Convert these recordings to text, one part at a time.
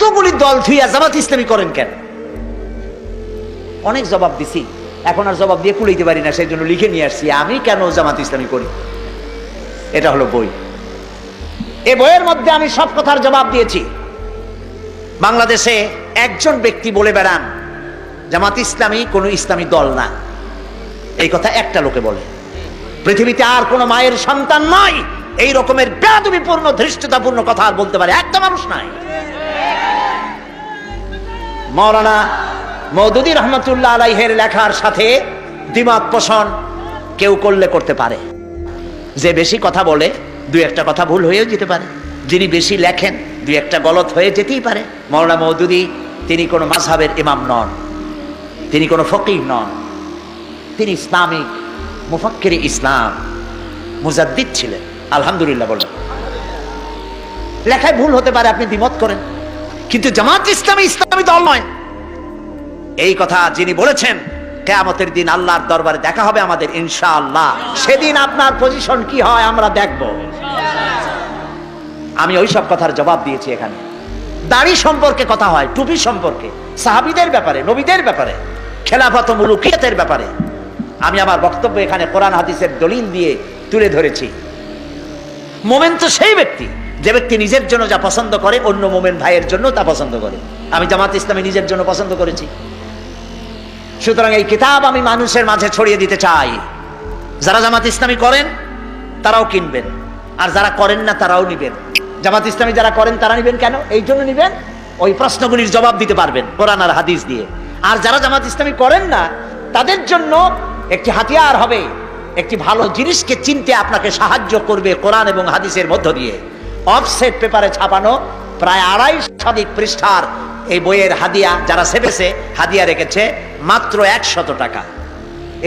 এতগুলি দল থুইয়া জামাত ইসলামী করেন কেন? অনেক জবাব দিছি, এখন আর জবাব দিয়ে কুলাইতে পারি না, সেই জন্য লিখে নিয়ে আসছি আমি কেন জামাত ইসলামী করি। এটা হলো বই। এই বইয়ের মধ্যে আমি সব কথার জবাব দিয়েছি। বাংলাদেশে একজন ব্যক্তি বলে বেড়ান জামাত ইসলামী কোনো ইসলামী দল না, এই কথা একটা লোকে বলে। পৃথিবীতে আর কোনো মায়ের সন্তান নয় এই রকমের বেয়াদবিপূর্ণ ধৃষ্টতাপূর্ণ কথা আর বলতে পারে একটা মানুষ নাই। মাওলানা মওদুদী রহমাতুল্লাহ আলাইহির লেখার সাথে দ্বিমত পোষণ কেউ করলে করতে পারে। যে বেশি কথা বলে দুই একটা কথা ভুল হয়েও যেতে পারে, যিনি বেশি লেখেন দুই একটা গলত হয়ে যেতেই পারে। মাওলানা মওদুদী তিনি কোনো মাযহাবের ইমাম নন, তিনি কোনো ফকিহ নন, তিনি ইসলামিক মুফাক্কির ইসলাম মুজাদ্দিদ ছিলেন। আলহামদুলিল্লাহ বলেন। লেখায় ভুল হতে পারে, আপনি দ্বিমত করেন, কিন্তু জামাত ইসলামী ইসলামী দল নয় এই কথা যিনি বলেছেন, কিয়ামতের দিন আল্লাহর দরবারে দেখা হবে আমাদের ইনশাআল্লাহ। সেদিন আপনার পজিশন কি হয় আমরা দেখব। আমি ওই সব কথার জবাব দিয়েছি। এখানে দাড়ি সম্পর্কে কথা হয়, টুপি সম্পর্কে, সাহাবীদের ব্যাপারে, নবীদের ব্যাপারে, খেলাফত ও মুলুকিয়াতের ব্যাপারে আমি আমার বক্তব্য এখানে কোরআন হাদিসের দলিল দিয়ে তুলে ধরেছি। মোমেন তো সেই ব্যক্তি যে ব্যক্তি নিজের জন্য যা পছন্দ করে অন্য মোমেন ভাইয়ের জন্য তা পছন্দ করে। আমি জামাত ইসলামী নিজের জন্য পছন্দ করেছি। সুতরাং এই কিতাব আমি মানুষের মাঝে ছড়িয়ে দিতে চাই। যারা জামাত ইসলামী করেন তারাও কিনবেন, আর যারা করেন না তারাও নিবেন। জামাত ইসলামী যারা করেন তারা নিবেন কেন? এই জন্য নিবেন ওই প্রশ্নগুলির জবাব দিতে পারবেন কোরআন আর হাদিস দিয়ে। আর যারা জামাত ইসলামী করেন না তাদের জন্য একটি হাতিয়ার হবে, একটি ভালো জিনিসকে চিনতে আপনাকে সাহায্য করবে কোরআন এবং হাদিসের মধ্য দিয়ে। অফসেট পেপারে ছাপানো প্রায় 250 পৃষ্ঠার এই বইয়ের হাদিয়া যারা সেবেছে হাদিয়া রেখেছে মাত্র 100 টাকা।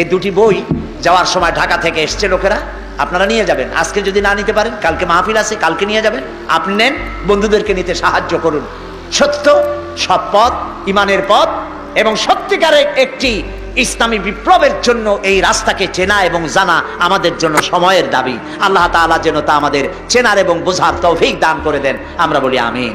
এই দুটি বই যাওয়ার সময় ঢাকা থেকে এসছে লোকেরা, আপনারা নিয়ে যাবেন। আজকে যদি না নিতে পারেন কালকে মাহফিল আছে, কালকে নিয়ে যাবেন। আপনি নেন, বন্ধুদেরকে নিতে সাহায্য করুন। সত্য, সৎ পথ, ইমানের পথ এবং সত্যিকারের একটি ইসলামী বিপ্লবের জন্য এই রাস্তাকে চেনা এবং জানা আমাদের জন্য সময়ের দাবি। আল্লাহ তাআলা যেন তা আমাদের চেনার এবং বোঝার তৌফিক দান করে দেন। আমরা বলি আমিন।